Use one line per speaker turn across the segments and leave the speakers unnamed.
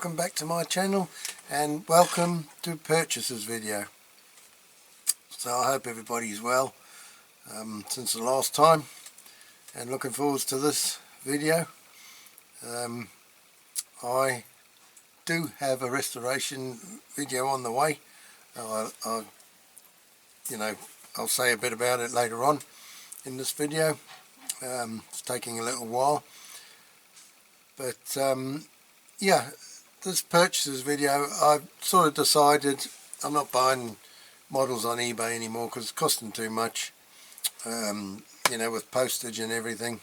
welcome back to my channel and welcome to purchases video. So I hope everybody's well since the last time, and looking forward to this video. I do have a restoration video on the way. I'll say a bit about it later on in this video. It's taking a little while, but yeah, this purchases video, I've sort of decided I'm not buying models on eBay anymore because it's costing too much. With postage and everything,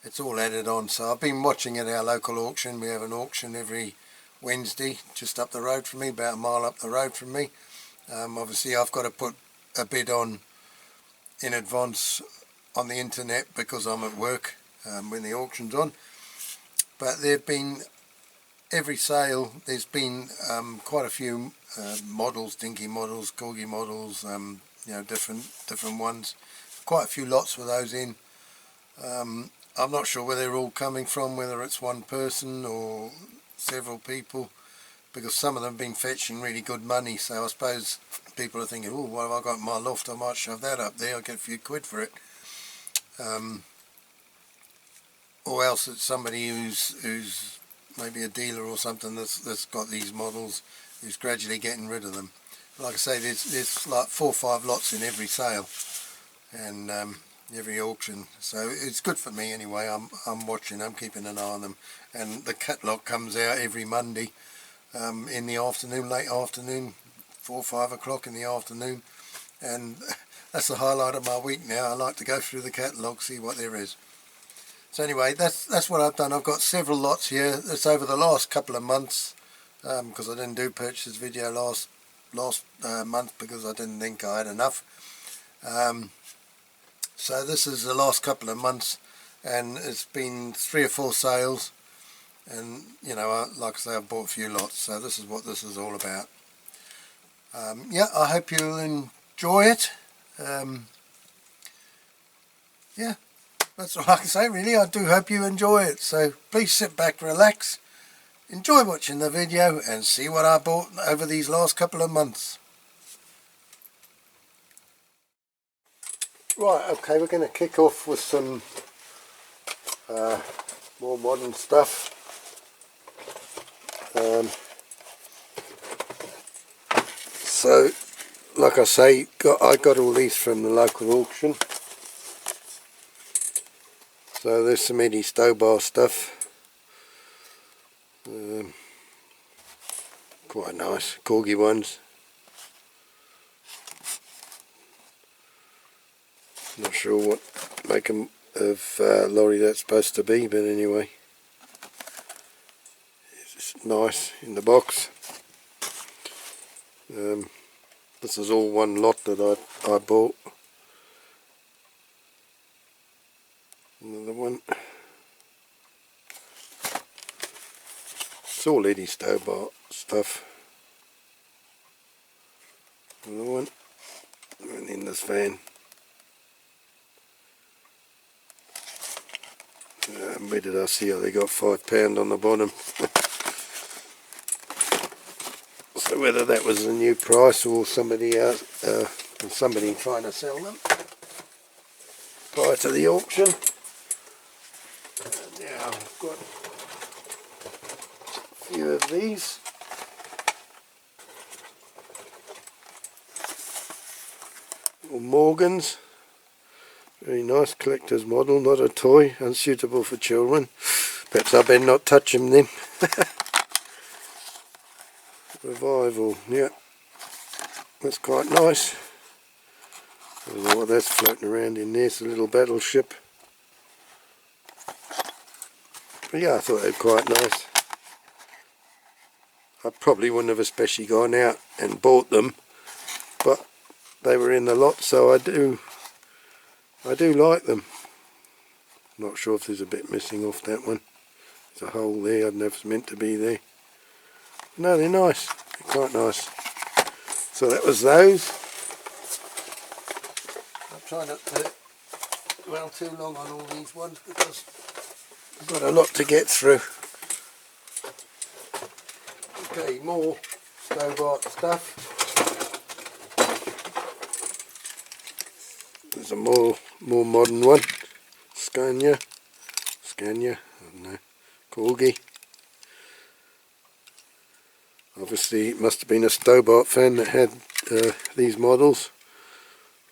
it's all added on. So I've been watching at our local auction. We have an auction every Wednesday just up the road from me, about a mile up the road from me. Obviously I've got to put a bid on in advance on the internet because I'm at work when the auction's on. But there've been, every sale there's been quite a few models, dinky models, corgi models, different ones. Quite a few lots with those in. I'm not sure where they're all coming from, whether it's one person or several people, because some of them have been fetching really good money. So I suppose people are thinking, oh, what have I got in my loft? I might shove that up there, I'll get a few quid for it. Or else it's somebody who's maybe a dealer or something that's got these models, who's gradually getting rid of them. Like I say, there's like 4 or 5 lots in every sale and every auction, so it's good for me anyway. I'm watching, I'm keeping an eye on them, and the catalogue comes out every Monday in the afternoon, late afternoon, 4 or 5 o'clock in the afternoon, and that's the highlight of my week now. I like to go through the catalogue, see what there is. So anyway, that's what I've done. I've got several lots here. It's over the last couple of months, because I didn't do purchase video last month because I didn't think I had enough. So this is the last couple of months, and it's been 3 or 4 sales, and like I say, I've bought a few lots. So this is what this is all about. Yeah, I hope you'll enjoy it. Yeah, that's all I can say really. I do hope you enjoy it. So please sit back, relax, enjoy watching the video and see what I bought over these last couple of months. Right, okay, we're going to kick off with some more modern stuff. So, like I say, I got all these from the local auction. So there's some Eddie Stowbar stuff. Quite nice, corgi ones. Not sure what make of lorry that's supposed to be, but anyway, it's nice in the box. This is all one lot that I bought. Another one. It's all Eddie Stowbar stuff. Another one. And in this van. Where did I see? They got £5 on the bottom. So whether that was the new price or somebody trying to sell them prior to the auction. Now I've got a few of these. Little Morgans. Very nice collector's model, not a toy, unsuitable for children. Perhaps I better not touch them then. Revival, yeah. That's quite nice. I don't know what that's floating around in there. It's a little battleship. But yeah, I thought they were quite nice. I probably wouldn't have especially gone out and bought them, but they were in the lot, so I do like them. Not sure if there's a bit missing off that one. There's a hole there, I'd never meant to be there. No, they're nice. They're quite nice. So that was those. I'm trying not to dwell too long on all these ones because I've got a lot to get through. Okay, more Stobart stuff. There's a more modern one. Scania, I don't know, Corgi. Obviously it must have been a Stobart fan that had these models.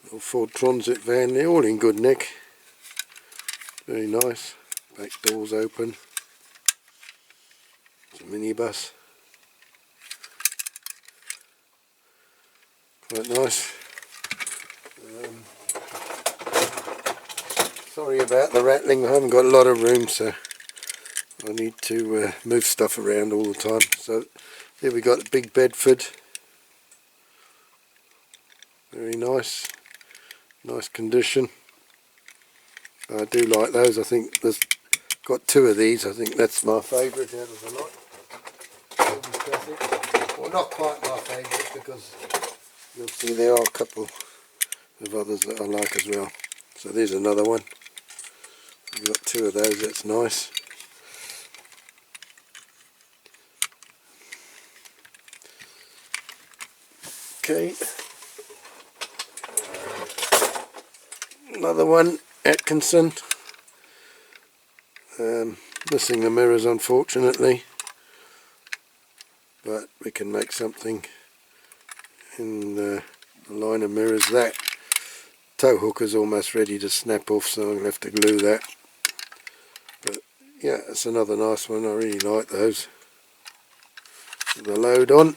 Little Ford Transit van, they're all in good nick. Very nice. Back doors open. It's a minibus. Quite nice. Sorry about the rattling, I haven't got a lot of room, so I need to move stuff around all the time. So here we got Big Bedford. Very nice. Nice condition. I do like those. I think there's got two of these. I think that's my favourite out of the lot. Well, not quite my favourite, because you'll see there are a couple of others that I like as well. So there's another one. We've got two of those. That's nice. Okay. Another one, Atkinson. Missing the mirrors, unfortunately, but we can make something in the line of mirrors. That tow hook is almost ready to snap off, so I'm going to have to glue that. But yeah, it's another nice one. I really like those. Put the load on.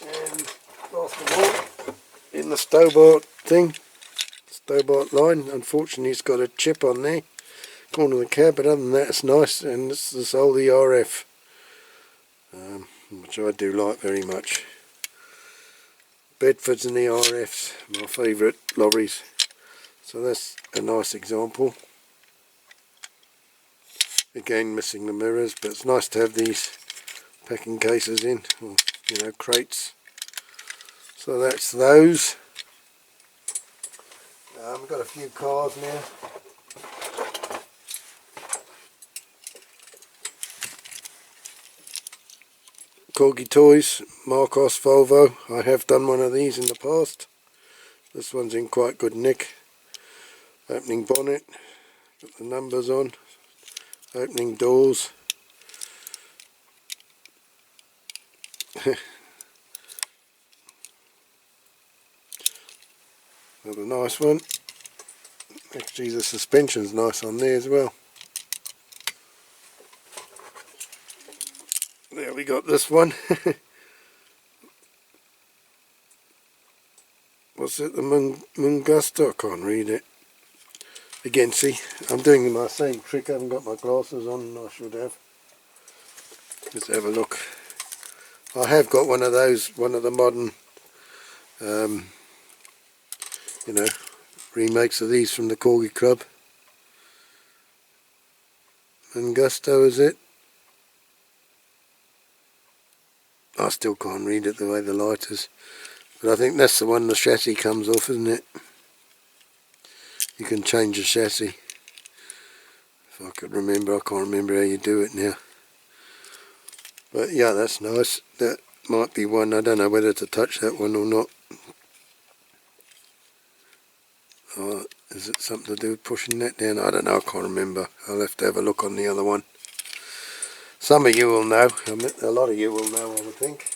And last of all, in the Stobart thing, Stobart line, unfortunately it's got a chip on there, corner of the cab, but other than that it's nice. And this is all the RF, which I do like very much. Bedfords and the RFs, my favourite lorries. So that's a nice example. Again, missing the mirrors, but it's nice to have these packing cases in, or crates. So that's those. We've got a few cars now. Corgi Toys, Marcos Volvo. I have done one of these in the past. This one's in quite good nick. Opening bonnet, got the numbers on. Opening doors. Another nice one. Actually the suspension's nice on there as well. There we got this one. What's it, the Mungusta? I can't read it. Again, see, I'm doing my same trick. I haven't got my glasses on, I should have. Let's have a look. I have got one of those, one of the modern remakes of these from the Corgi Club. Mungusta, is it? I still can't read it the way the light is, but I think that's the one the chassis comes off, isn't it? You can change the chassis. If I could remember, I can't remember how you do it now. But yeah, that's nice. That might be one. I don't know whether to touch that one or not. Oh, is it something to do with pushing that down? I don't know, I can't remember. I'll have to have a look on the other one. Some of you will know. A lot of you will know, I would think.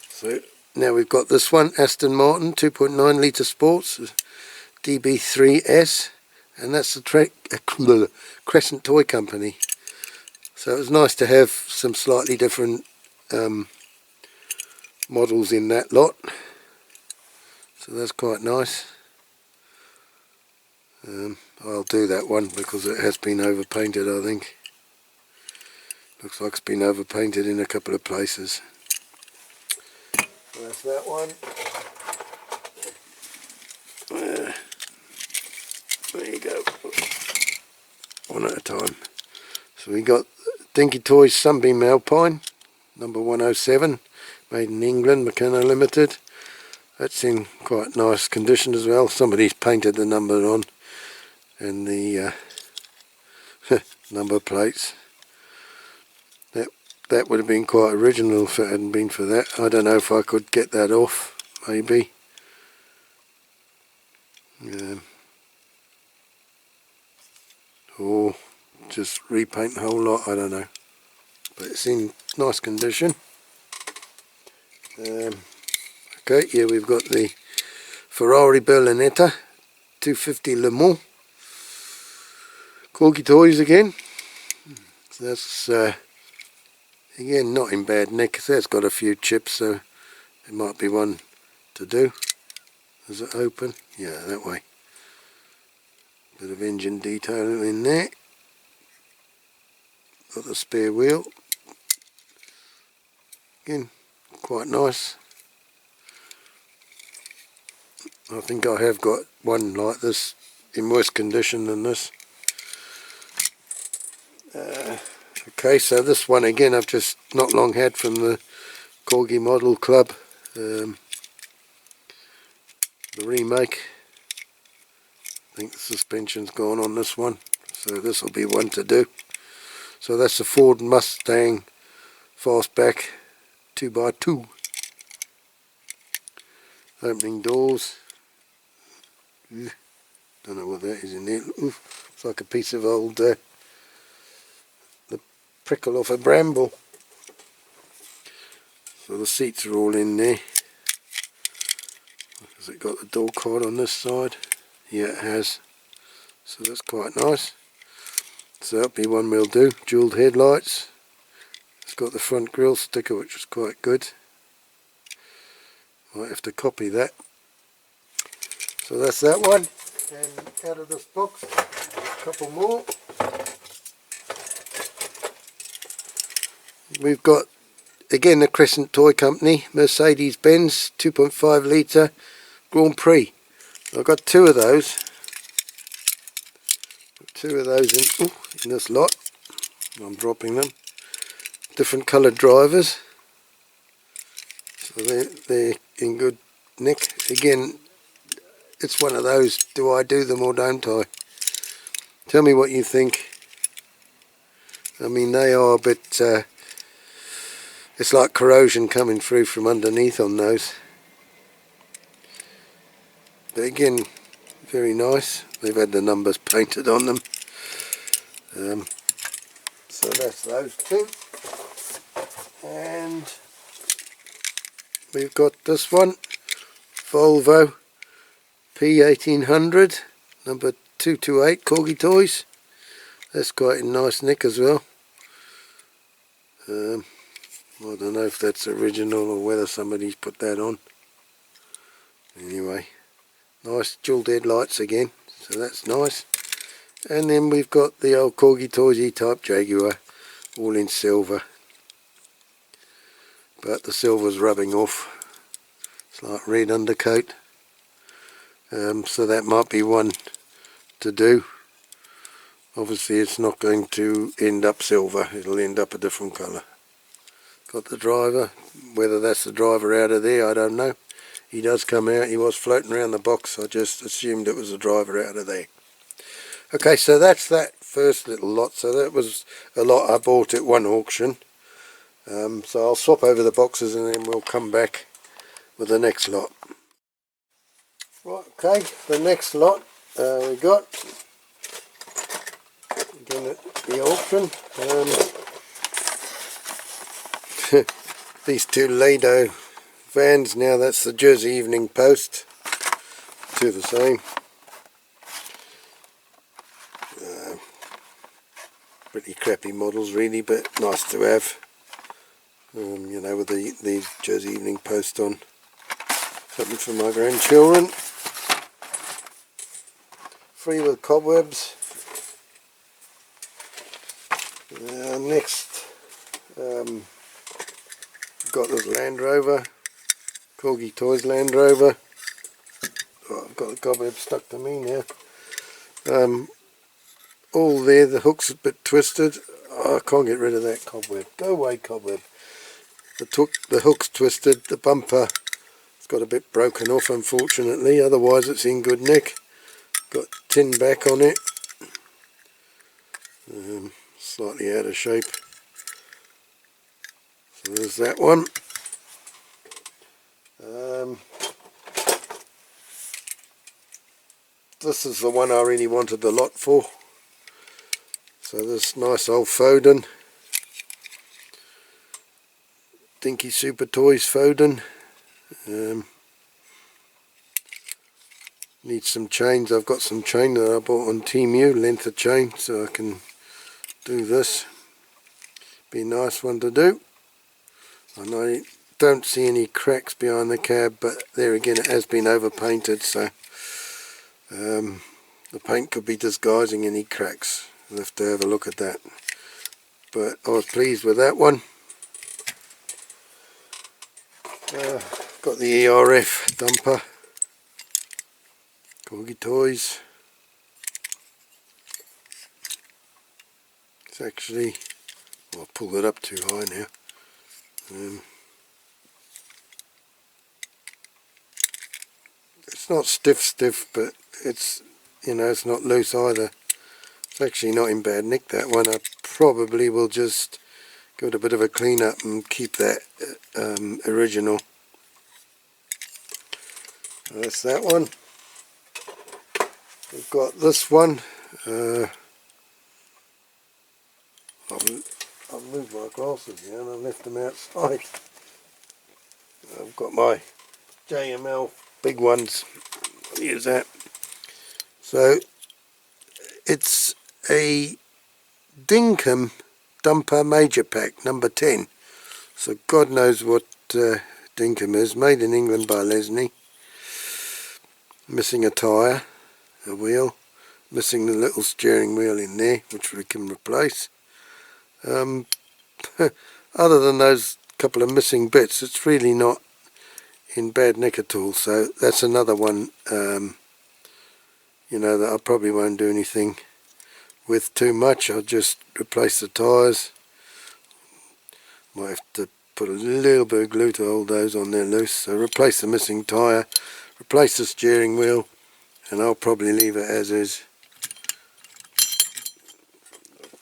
So now we've got this one, Aston Martin 2.9 litre Sports, DB3S, and that's the Crescent Toy Company. So it was nice to have some slightly different models in that lot. So that's quite nice. I'll do that one because it has been overpainted, I think. Looks like it's been overpainted in a couple of places. So that's that one. There you go. One at a time. So we got Dinky Toys Sunbeam Alpine, number 107, made in England, McKenna Limited. That's in quite nice condition as well. Somebody's painted the number on and the number plates. that would have been quite original if it hadn't been for that. I don't know if I could get that off, maybe. Or just repaint the whole lot, I don't know. But it's in nice condition. Okay, here we've got the Ferrari Berlinetta 250 Le Mans. Corgi toys again. So that's again not in bad nick. That's got a few chips, so it might be one to do. Does it open? Yeah, that way. Bit of engine detail in there. Got the spare wheel. Again, quite nice. I think I have got one like this in worse condition than this. Okay, so this one again I've just not long had from the Corgi Model Club, the remake. I think the suspension's gone on this one, so this will be one to do. So that's the Ford Mustang Fastback 2x2. Opening doors. Don't know what that is in there. Oof, it's like a piece of old the prickle off a bramble. So the seats are all in there. Has it got the door card on this side? Yeah, it has. So that's quite nice. So that'll be one we'll do. Jewelled headlights. It's got the front grille sticker, which is quite good. Might have to copy that. So that's that one. And out of this box, a couple more. We've got again the Crescent Toy Company Mercedes-Benz 2.5 litre Grand Prix. I've got two of those. In this lot. I'm dropping them. Different coloured drivers. So they're in good nick. Again, it's one of those, do I do them or don't I? Tell me what you think. I mean, they are a bit, it's like corrosion coming through from underneath on those. But again, very nice. They've had the numbers painted on them. So that's those two. And we've got this one, Volvo P1800, number 228, Corgi Toys. That's quite a nice nick as well. I don't know if that's original or whether somebody's put that on. Anyway, nice jewelled headlights again, so that's nice. And then we've got the old Corgi Toys E-Type Jaguar, all in silver. But the silver's rubbing off. It's like red undercoat. So that might be one to do. Obviously it's not going to end up silver, it'll end up a different colour. Got the driver, whether that's the driver out of there, I don't know. He does come out, he was floating around the box, I just assumed it was the driver out of there. Okay, so that's that first little lot. So that was a lot I bought at one auction. So I'll swap over the boxes and then we'll come back with the next lot. Right, okay, the next lot we got again at the auction. These two Lado vans, now that's the Jersey Evening Post, two the same. Pretty crappy models really, but nice to have. You know, with these Jersey Evening Post on. Something for my grandchildren. Free with cobwebs. Next, got this Land Rover, Corgi Toys Land Rover. Oh, I've got the cobweb stuck to me now. All there, the hook's a bit twisted. Oh, I can't get rid of that cobweb. Go away, cobweb. The hook's twisted, the bumper it's got a bit broken off unfortunately, otherwise it's in good nick. Got tin back on it. Slightly out of shape. So there's that one. This is the one I really wanted the lot for. So this nice old Foden, Dinky Super Toys Foden. Need some chains. I've got some chain that I bought on Temu, length of chain, so I can do this. Be a nice one to do. And I don't see any cracks behind the cab, but there again it has been overpainted, so the paint could be disguising any cracks. We'll have to have a look at that. But I was pleased with that one. Got the ERF dumper. Corgi Toys. It's actually, well, I'll pull it up too high now. It's not stiff, but it's, you know, it's not loose either. It's actually not in bad nick, that one. I probably will just give it a bit of a clean up and keep that original. So that's that one. We've got this one. I've moved my glasses here and I left them outside. I've got my JML big ones. I'll use that. So it's a Dinkum Dumper Major Pack number 10. So God knows what Dinkum is. Made in England by Lesney. Missing a tyre, a wheel, missing the little steering wheel in there, which we can replace. Other than those couple of missing bits, it's really not in bad nick at all. So that's another one, you know, that I probably won't do anything with too much. I'll just replace the tyres. Might have to put a little bit of glue to hold those on there loose. So replace the missing tyre, replace the steering wheel, and I'll probably leave it as is.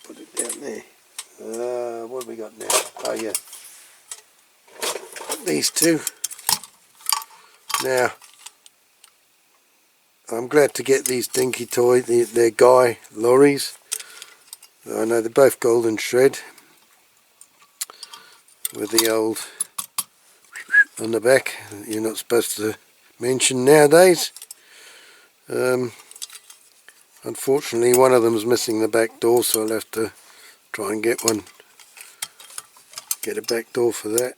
Put it down there. What have we got now? Oh yeah, these two. Now, I'm glad to get these dinky toy. They're Guy lorries. I know they're both golden shred with the old on the back. You're not supposed to mention nowadays. Unfortunately, one of them's missing the back door, so I'll have to try and get a back door for that.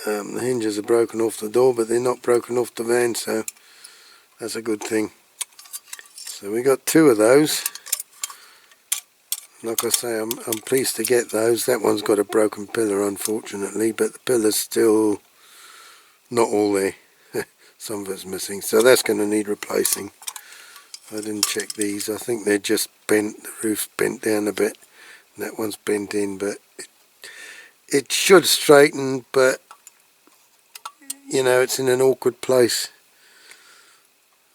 The hinges are broken off the door, but they're not broken off the van, so that's a good thing. So we got two of those. Like I say, I'm pleased to get those. That one's got a broken pillar, unfortunately, but the pillar's still not all there. Some of it's missing, so that's going to need replacing. I didn't check these. I think they're just bent. The roof's bent down a bit, and that one's bent in, but it should straighten, but you know, it's in an awkward place.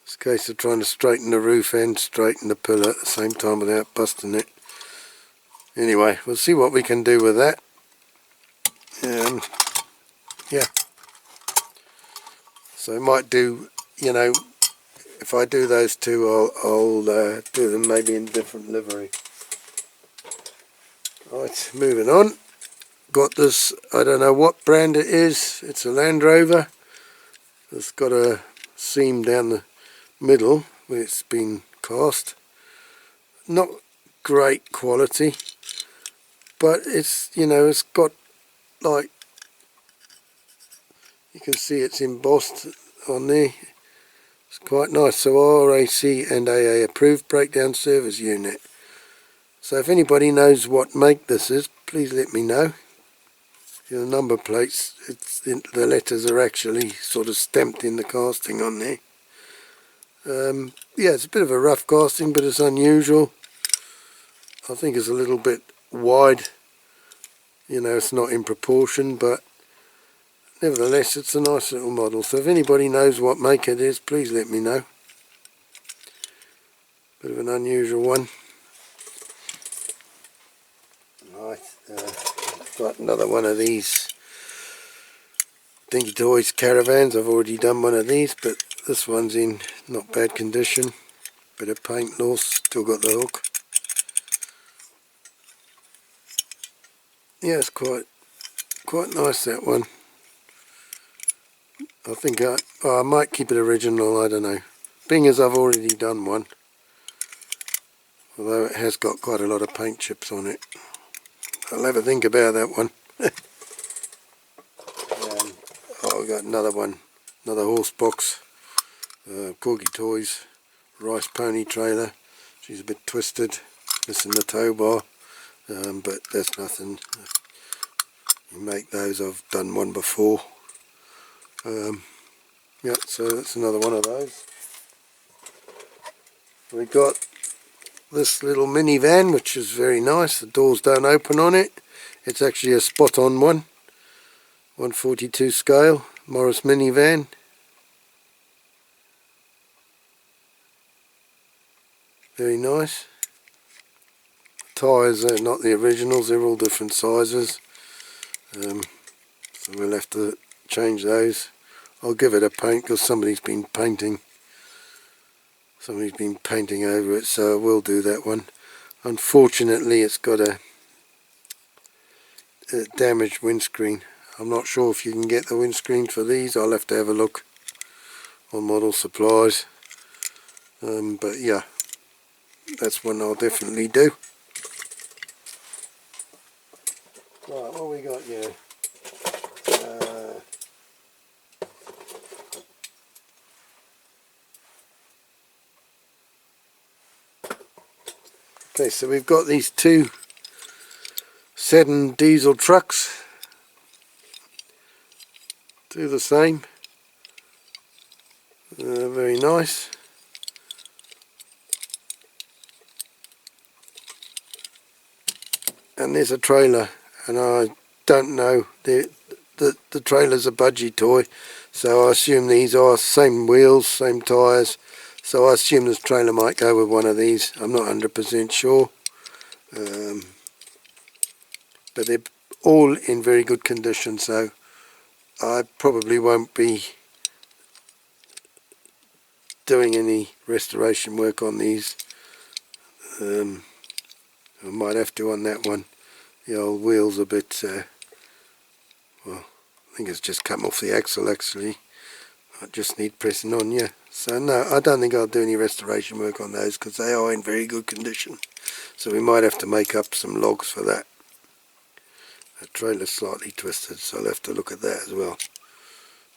It's a case of trying to straighten the roof and straighten the pillar at the same time without busting it. Anyway, we'll see what we can do with that. Yeah. So I might do, you know, if I do those two, I'll do them maybe in different livery. Right, moving on. Got this, I don't know what brand it is. It's a Land Rover. It's got a seam down the middle where it's been cast. Not great quality, but it's, you know, it's got, like, you can see it's embossed on there. It's quite nice. So RAC and AA approved breakdown service unit. So if anybody knows what make this is, please let me know. The number plates, the letters are actually sort of stamped in the casting on there. Yeah, it's a bit of a rough casting, but it's unusual. I think it's a little bit wide. You know, it's not in proportion, but nevertheless, it's a nice little model. So if anybody knows what make it is, please let me know. Bit of an unusual one. Right, got another one of these Dinky Toys caravans. I've already done one of these, but this one's in not bad condition. Bit of paint loss, still got the hook. Yeah, it's quite nice, that one. I think I might keep it original, I don't know. Being as I've already done one, although it has got quite a lot of paint chips on it. I'll have a think about that one. Oh, we got another one, another horse box. Corgi Toys, rice pony trailer. She's a bit twisted, missing the tow bar, but that's nothing. You make those, I've done one before. Yeah, so that's another one of those. We got this little minivan, which is very nice. The doors don't open on it. It's actually a spot on one. 142 scale Morris minivan. Very nice. Tyres are not the originals, they're all different sizes. So we'll have to change those. I'll give it a paint because somebody's been painting. Somebody's been painting over it, so I will do that one. Unfortunately, it's got a damaged windscreen. I'm not sure if you can get the windscreen for these. I'll have to have a look on model supplies. But yeah, that's one I'll definitely do. Right, what we got here? Okay, so we've got these two Sedan diesel trucks. Two the same. Very nice. And there's a trailer, and I don't know, the trailer's a budgie toy, so I assume these are same wheels, same tyres, so I assume this trailer might go with one of these. I'm not 100% sure, but they're all in very good condition, so I probably won't be doing any restoration work on these. I might have to on that one. The old wheel's a bit, well, I think it's just come off the axle actually. I just need pressing on, yeah. So no, I don't think I'll do any restoration work on those because they are in very good condition. So we might have to make up some logs for that. The trailer's slightly twisted, so I'll have to look at that as well.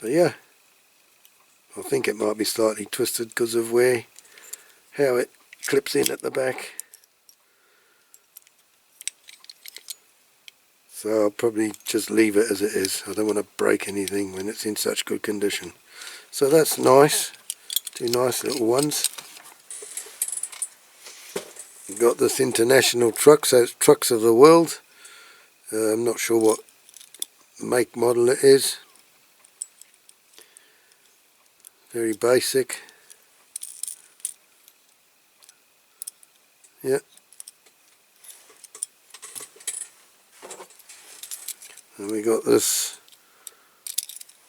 But yeah, I think it might be slightly twisted because of how it clips in at the back. So I'll probably just leave it as it is. I don't want to break anything when it's in such good condition. So that's nice. Two nice little ones. We've got this international truck, so it's Trucks of the World. I'm not sure what make model it is. Very basic. Yeah. And we got this,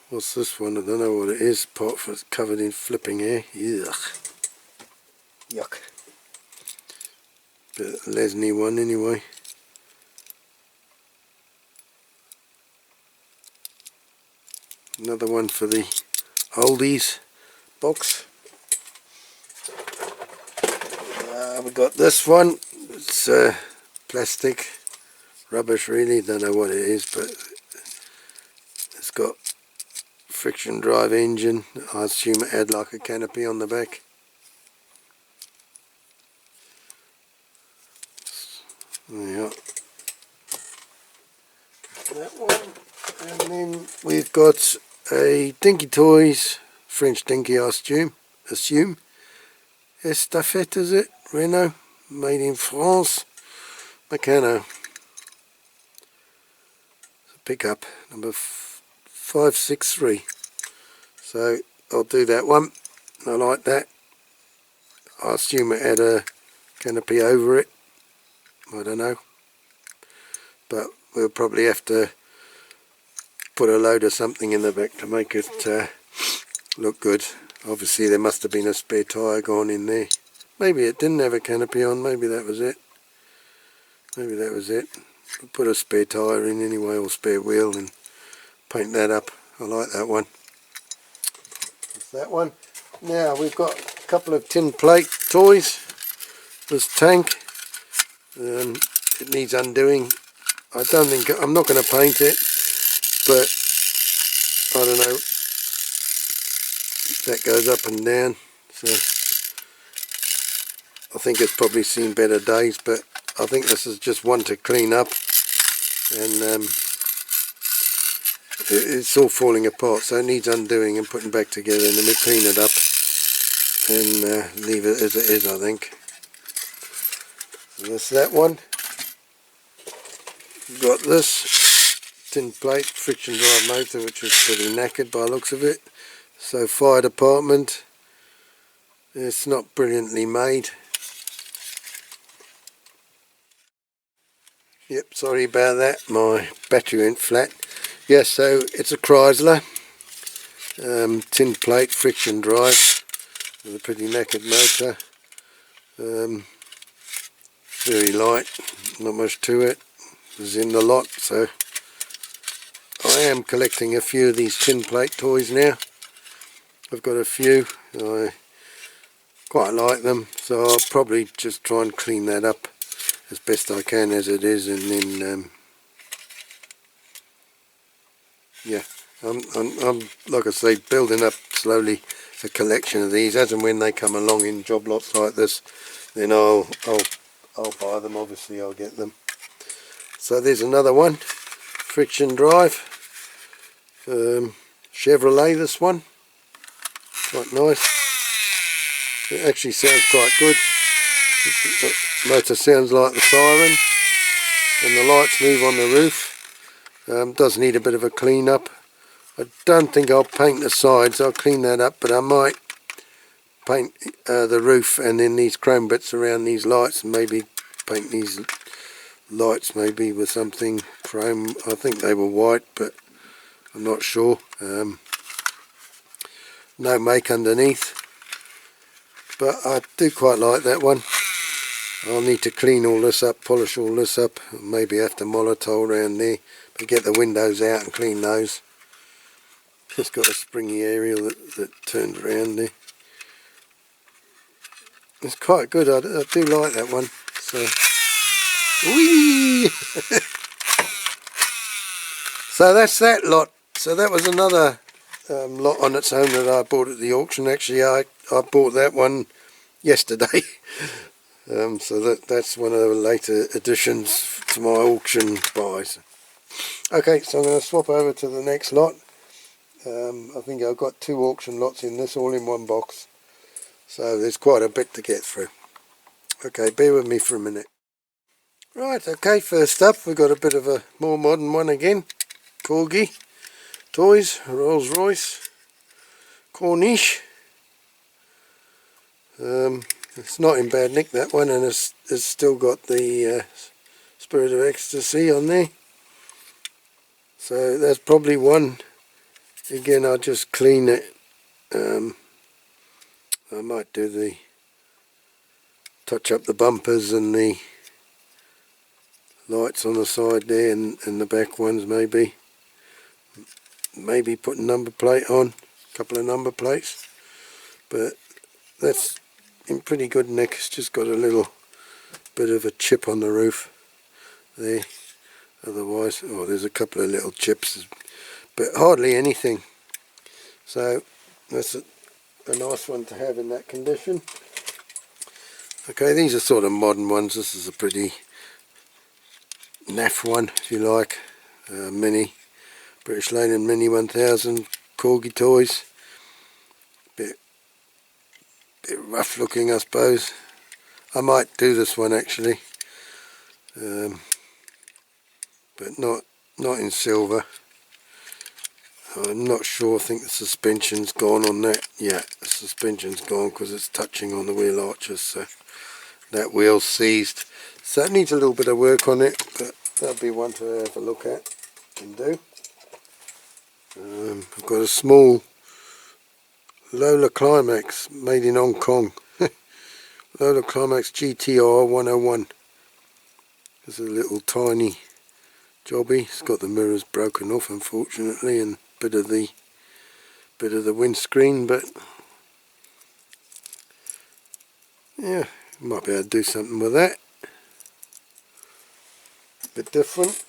what's this one? I don't know what it is, apart from it's covered in flipping hair. Yuck. Yuck. Bit of Lesney one anyway. Another one for the oldies box. We got this one. It's plastic. Rubbish really, don't know what it is, but it's got friction drive engine. I assume it had like a canopy on the back. Yeah. That one. And then we've got a Dinky Toys, French Dinky I assume. Estafette is it? Renault, made in France. Meccano. Pickup number 563. So I'll do that one. I like that. I assume it had a canopy over it. I don't know. But we'll probably have to put a load of something in the back to make it look good. Obviously there must have been a spare tyre gone in there. Maybe it didn't have a canopy on, maybe that was it. Maybe that was it. Put a spare tyre in anyway, or spare wheel, and paint that up. I like that one. That's that one. Now we've got a couple of tin plate toys. This tank, it needs undoing. I don't think, I'm not going to paint it, but I don't know, that goes up and down, so I think it's probably seen better days, but I think this is just one to clean up, and it's all falling apart, so it needs undoing and putting back together, and then we clean it up and leave it as it is, I think. So that's that one. We've got this tin plate friction drive motor, which is pretty knackered by the looks of it. So fire department, it's not brilliantly made. Yep, sorry about that, my battery went flat. Yes, so it's a Chrysler tin plate friction drive with a pretty knackered motor. Very light, not much to it. It was in the lot, so I am collecting a few of these tin plate toys now. I've got a few, I quite like them, so I'll probably just try and clean that up as best I can as it is, and then yeah, I'm like I say, building up slowly a collection of these. As and when they come along in job lots like this, then I'll buy them. Obviously I'll get them. So there's another one, friction drive, Chevrolet, this one, quite nice. It actually sounds quite good. The motor sounds like the siren, and the lights move on the roof. Does need a bit of a clean up. I don't think I'll paint the sides, I'll clean that up, but I might paint the roof and then these chrome bits around these lights, and maybe paint these lights maybe with something chrome. I think they were white, but I'm not sure. No make underneath, but I do quite like that one. I'll need to clean all this up, polish all this up, maybe have to molotol around there, but get the windows out and clean those. It's got a springy aerial that turns around there. It's quite good, I do like that one. So, whee! So that's that lot. So that was another lot on its own that I bought at the auction. Actually I bought that one yesterday. So that's one of the later additions to my auction buys. Okay, so I'm going to swap over to the next lot. I think I've got 2 auction lots in this, all in one box. So there's quite a bit to get through. Okay, bear with me for a minute. Right, okay, first up we've got a bit of a more modern one again. Corgi Toys, Rolls Royce, Corniche. It's not in bad nick, that one, and it's still got the Spirit of Ecstasy on there. So that's probably one. Again, I'll just clean it. I might do the touch up the bumpers and the lights on the side there, and the back ones maybe. Maybe put a number plate on, a couple of number plates. But that's in pretty good nick. It's just got a little bit of a chip on the roof there. Otherwise, oh, there's a couple of little chips, but hardly anything. So that's a nice one to have in that condition. Okay, these are sort of modern ones. This is a pretty naff one, if you like. Mini British Leyland Mini 1000 Corgi Toys. Bit rough looking, I suppose. I might do this one actually, but not in silver. I'm not sure. I think the suspension's gone on that. Yeah, the suspension's gone because it's touching on the wheel arches, so that wheel's seized. So it needs a little bit of work on it, but that'll be one to have a look at and do. I've got a small Lola Climax made in Hong Kong. Lola Climax GTR 101. It's a little tiny jobby. It's got the mirrors broken off, unfortunately, and bit of the windscreen, but yeah, might be able to do something with that. Bit different.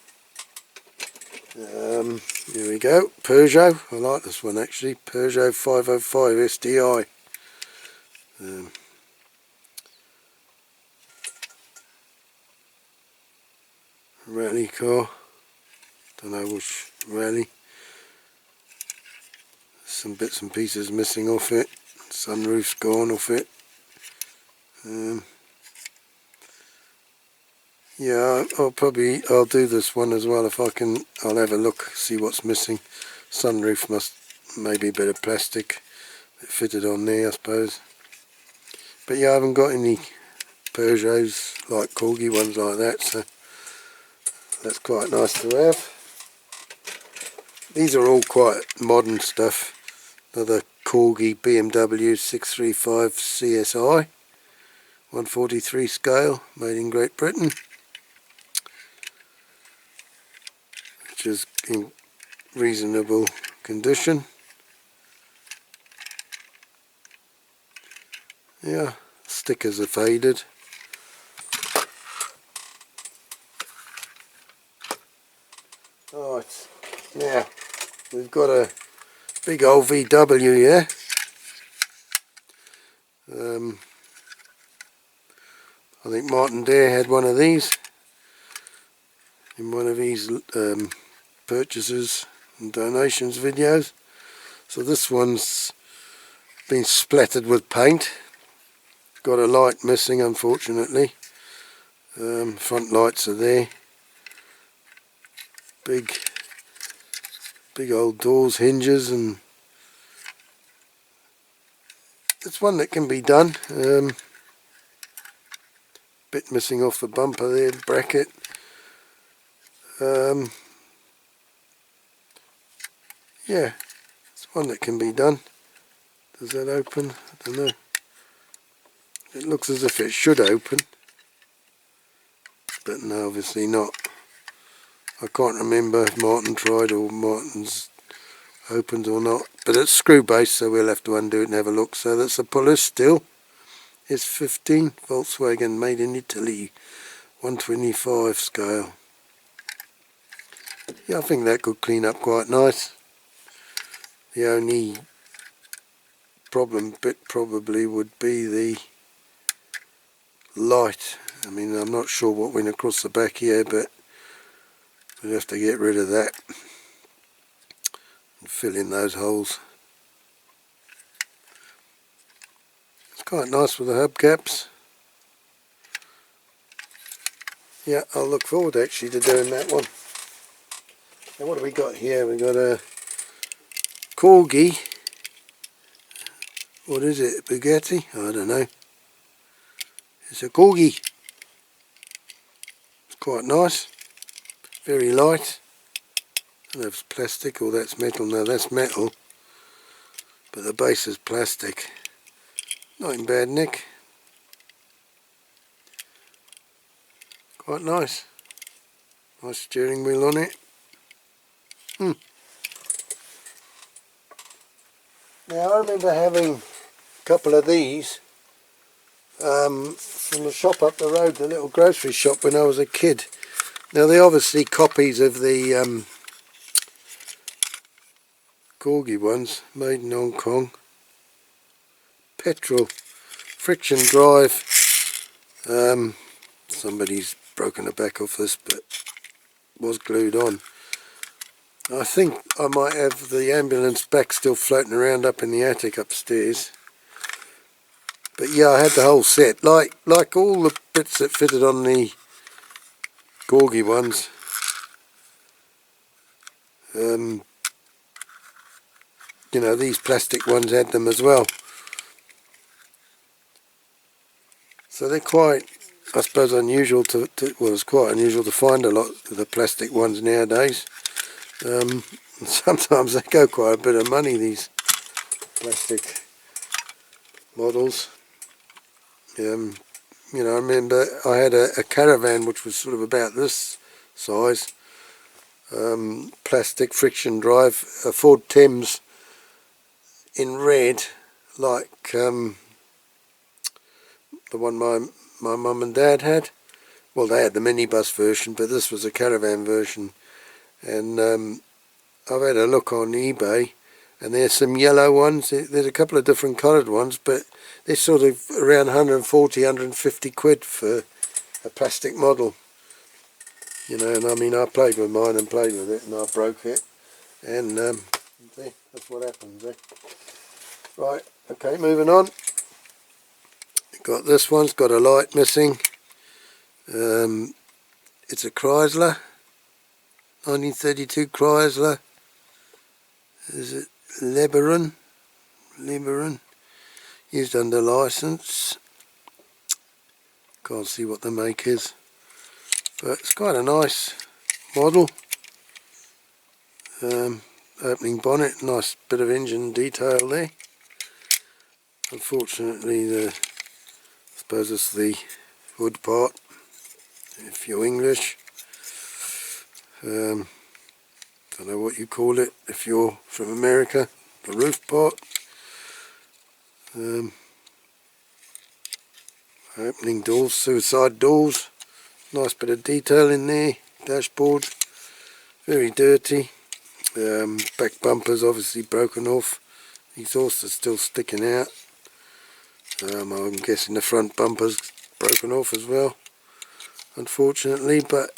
Here we go. Peugeot. I like this one actually. Peugeot 505 SDI. Rally car. Don't know which rally. Some bits and pieces missing off it. Sunroof's gone off it. Yeah, I'll do this one as well if I can. I'll have a look, see what's missing. Sunroof must, maybe a bit of plastic that fitted on there, I suppose. But yeah, I haven't got any Peugeots like Corgi ones like that, so that's quite nice to have. These are all quite modern stuff. Another Corgi BMW 635 CSI 143 scale, made in Great Britain, which is in reasonable condition. Yeah, stickers are faded. Right, now we've got a big old VW here. I think Martin Dare had one of these in one of his purchases and donations videos. So this one's been splattered with paint. It's got a light missing, unfortunately. Front lights are there. Big old doors, hinges, and it's one that can be done. Bit missing off the bumper there, bracket. Yeah, it's one that can be done. Does that open? I don't know. It looks as if it should open, but no, obviously not. I can't remember if Martin tried or Martin's opened or not, but it's screw based, so we'll have to undo it and have a look. So that's a Polaris still. It's 15 Volkswagen, made in Italy, 125 scale. Yeah, I think that could clean up quite nice. The only problem bit probably would be the light. I mean, I'm not sure what went across the back here, but we'll have to get rid of that and fill in those holes. It's quite nice with the hubcaps. Yeah, I'll look forward actually to doing that one. Now what have we got here? We've got a Corgi. What is it? Bugatti? I don't know. It's a Corgi. It's quite nice. Very light. I don't know if it's plastic or that's metal. No, that's metal. But the base is plastic. Not in bad nick. Quite nice. Nice steering wheel on it. Now I remember having a couple of these from the shop up the road, the little grocery shop, when I was a kid. Now they're obviously copies of the Corgi ones, made in Hong Kong. Petrol, friction drive. Somebody's broken the back off this, but was glued on. I think I might have the ambulance back still floating around up in the attic upstairs. But yeah, I had the whole set, like all the bits that fitted on the Corgi ones. You know, these plastic ones had them as well. So they're quite, I suppose, unusual well, it's quite unusual to find a lot of the plastic ones nowadays. And sometimes they go quite a bit of money, these plastic models. You know, I remember I had a caravan which was sort of about this size, plastic friction drive, a Ford Thames in red, like the one my mum and dad had. Well, they had the minibus version, but this was a caravan version. And I've had a look on eBay, and there's some yellow ones. There's a couple of different coloured ones, but they're sort of around 140, 150 quid for a plastic model. You know, and I mean, I played with mine and played with it, and I broke it. And see, that's what happens, eh? Right, okay, moving on. Got this one's got a light missing. It's a Chrysler, 1932 Chrysler. Is it Lebaron? Used under license. Can't see what the make is, but it's quite a nice model. Opening bonnet, nice bit of engine detail there. Unfortunately, I suppose it's the hood part, if you're English. Don't know what you call it if you're from America, the roof part. Opening doors, suicide doors, nice bit of detail in there. Dashboard, very dirty. Back bumpers obviously broken off. Exhaust is still sticking out. I'm guessing the front bumper's broken off as well, unfortunately, but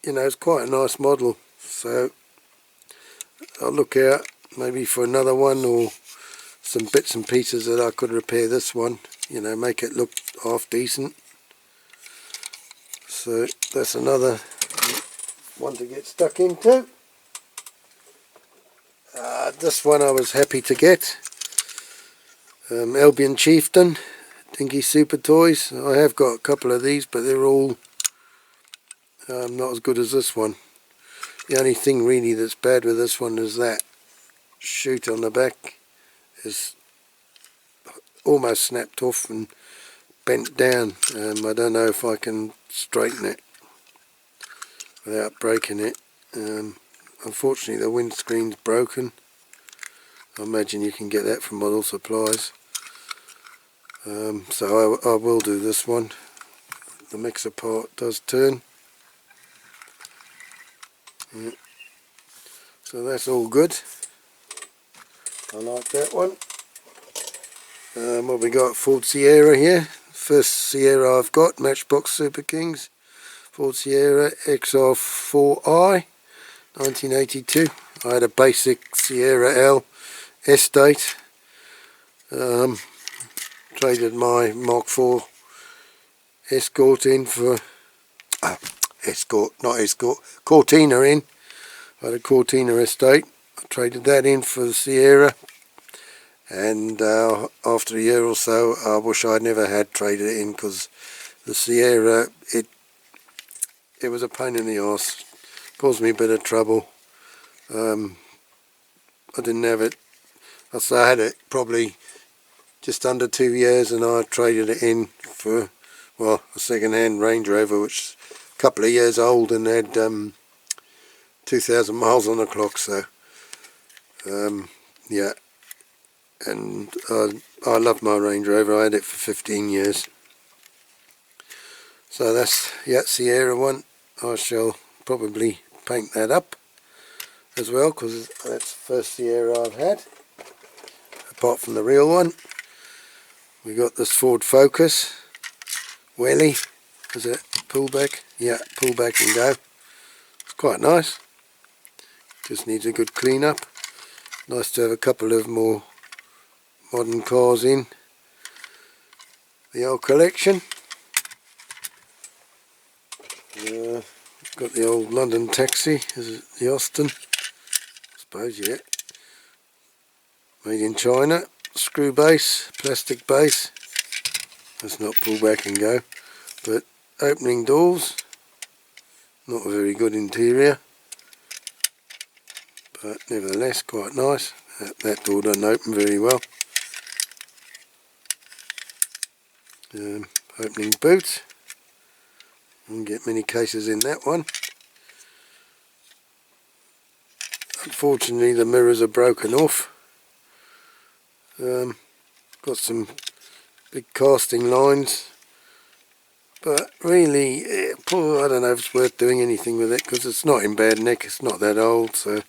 you know, it's quite a nice model, so I'll look out maybe for another one, or some bits and pieces that I could repair this one, you know, make it look half decent. So that's another one to get stuck into. This one I was happy to get. Albion Chieftain, Dinky Super Toys. I have got a couple of these, but they're all not as good as this one. The only thing really that's bad with this one is that chute on the back is almost snapped off and bent down. I don't know if I can straighten it without breaking it. Unfortunately, the windscreen's broken. I imagine you can get that from model supplies. So I will do this one. The mixer part does turn. Yeah. So that's all good. I like that one. What we got? Ford Sierra here. First Sierra I've got, Matchbox Super Kings. Ford Sierra XR4i, 1982. I had a basic Sierra L Estate. Traded my Mark IV Escort in for Cortina in. I had a Cortina Estate. I traded that in for the Sierra, and after a year or so I wish I'd never had traded it in, because the Sierra, it was a pain in the arse, caused me a bit of trouble. I didn't have it, I had it probably just under 2 years, and I traded it in for, well, a second-hand Range Rover, which is a couple of years old and had 2,000 miles on the clock. So yeah, and I love my Range Rover. I had it for 15 years. So that's, yeah, Sierra one. I shall probably paint that up as well, because that's the first Sierra I've had, apart from the real one. We got this Ford Focus Welly. Is it pull back? Yeah, pull back and go. It's quite nice. Just needs a good clean up. Nice to have a couple of more modern cars in the old collection. Got the old London Taxi. Is it the Austin? I suppose, yeah. Made in China. Screw base, plastic base. That's not pull back and go, but opening doors. Not a very good interior. but nevertheless quite nice. That door doesn't open very well. Opening boot. Didn't get many cases in that one. Unfortunately the mirrors are broken off. Got some big casting lines, but really I don't know if it's worth doing anything with it, because it's not in bad nick, it's not that old. So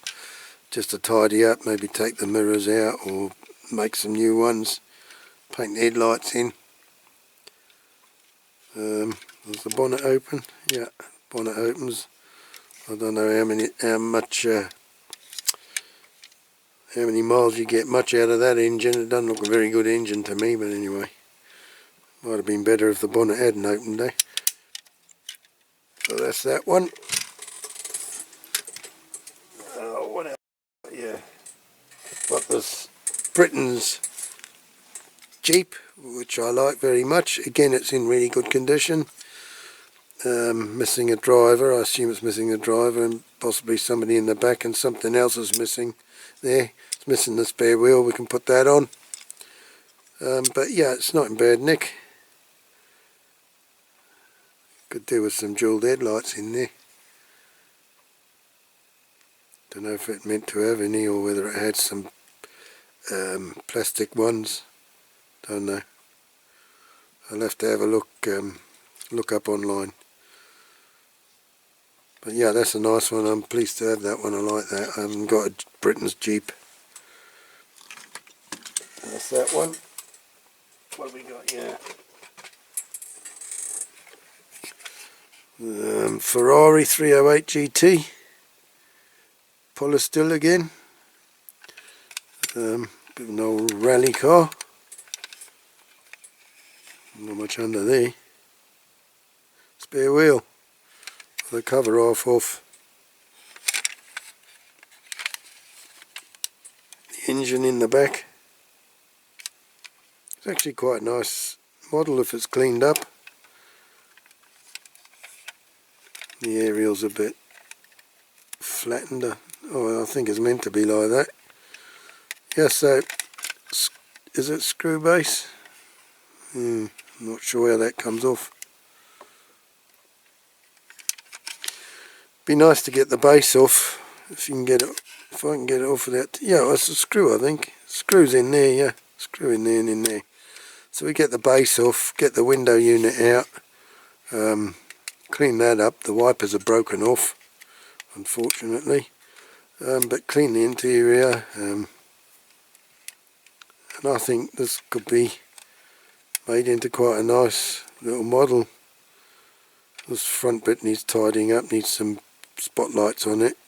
just to tidy up, maybe take the mirrors out or make some new ones, paint the headlights in. Does the bonnet open? Yeah, bonnet opens. I don't know how many miles you get much out of that engine. It doesn't look a very good engine to me, but anyway, might have been better if the bonnet hadn't opened, eh? So that's that one. Oh, what else? Yeah, got this Britain's Jeep, which I like very much. Again, it's in really good condition. Missing a driver. I assume it's missing a driver and possibly somebody in the back, and something else is missing there. It's missing the spare wheel. We can put that on. But yeah, it's not in bad nick. Could do with some jewelled headlights in there. Don't know if it meant to have any or whether it had some plastic ones. Don't know. I'll have to have a look up online. But yeah, that's a nice one. I'm pleased to have that one. I like that. I haven't got a Britain's Jeep. That's that one. What have we got? Yeah. Ferrari 308 GT. Polished again. Bit of an old rally car. Not much under there. Spare wheel. The cover off. The engine in the back. It's actually quite a nice model if it's cleaned up. The aerial's a bit flattened. Oh, I think it's meant to be like that. Yeah, so is it screw base? I'm not sure how that comes off. Be nice to get the base off if you can get it. If I can get it off without. Yeah, it's a screw, I think. Screws in there. Yeah, screw in there and in there. So we get the base off, get the window unit out, clean that up. The wipers are broken off, unfortunately, but clean the interior. And I think this could be made into quite a nice little model. This front bit needs tidying up, needs some spotlights on it.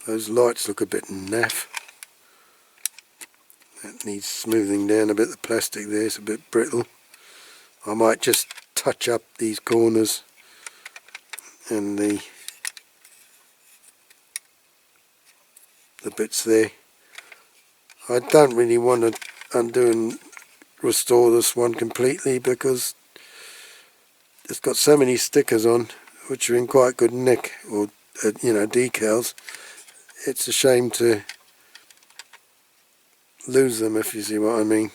Those lights look a bit naff. That needs smoothing down a bit. The plastic there is a bit brittle. I might just touch up these corners and the bits there. I don't really want to undo and restore this one completely because it's got so many stickers on which are in quite good nick, or decals. It's a shame to lose them, if you see what I mean.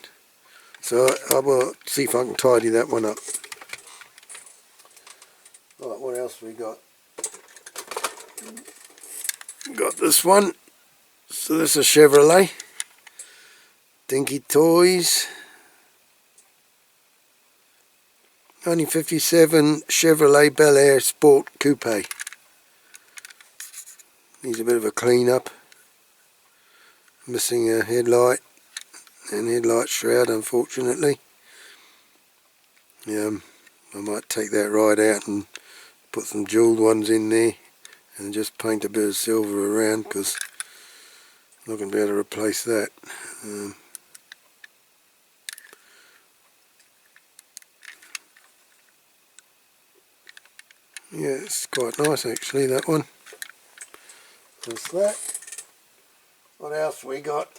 So I will see if I can tidy that one up. Right, what else we got? Got this one. So this is a Chevrolet. Dinky Toys. 1957 Chevrolet Bel Air Sport Coupe. Needs a bit of a clean up. Missing a headlight and headlight shroud, unfortunately. I might take that right out and put some jewelled ones in there and just paint a bit of silver around, because I'm not going to be able to replace that. Yeah, it's quite nice actually, that one. That's that. What else we got?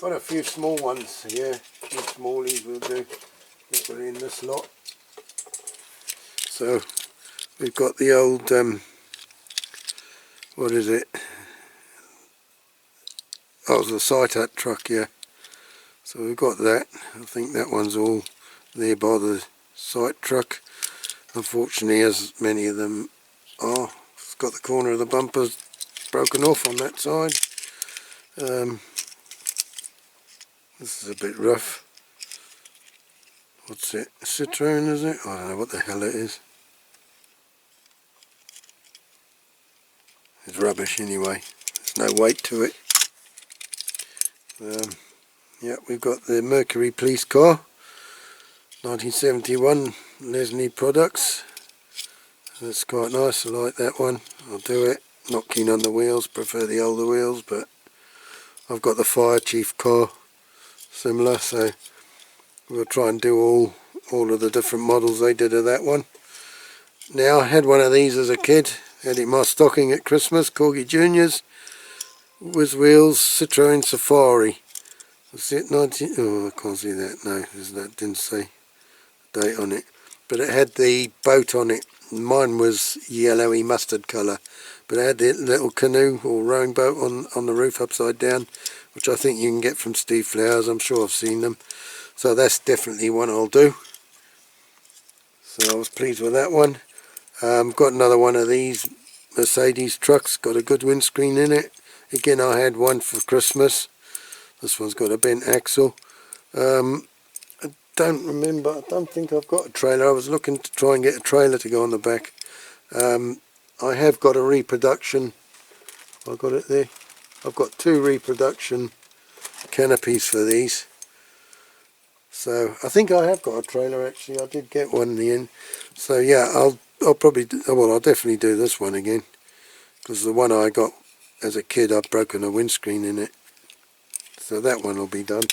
Got a few small ones here. A few smallies we'll do. Put in this lot. So we've got the old what is it? Oh, it was a site hut truck, yeah. So we've got that. I think that one's all there by the site truck. Unfortunately, as many of them are, it's got the corner of the bumpers broken off on that side. This is a bit rough. What's it? Citroen, is it? I don't know what the hell it is. It's rubbish anyway. There's no weight to it. Yeah, we've got the Mercury police car, 1971, Leslie products. That's quite nice. I like that one. I'll do it. Not keen on the wheels. Prefer the older wheels, but I've got the fire chief car, similar. So we'll try and do all of the different models they did of that one. Now, I had one of these as a kid. Had it in my stocking at Christmas. Corgi Juniors, with wheels, Citroen Safari. Was it 19? Oh, I can't see that. No, that didn't say date on it. But it had the boat on it. Mine was yellowy mustard colour, but it had the little canoe or rowing boat on the roof upside down, which I think you can get from Steve Flowers. I'm sure I've seen them. So that's definitely one I'll do. So I was pleased with that one. Got another one of these Mercedes trucks, got a good windscreen in it. Again, I had one for Christmas. This one's got a bent axle. I don't think I've got a trailer. I was looking to try and get a trailer to go on the back. I have got a reproduction. I've got it there. I've got 2 reproduction canopies for these. So I think I have got a trailer actually. I did get one in the end. So yeah, I'll probably I'll definitely do this one again, because the one I got as a kid, I've broken a windscreen in it. So that one will be done.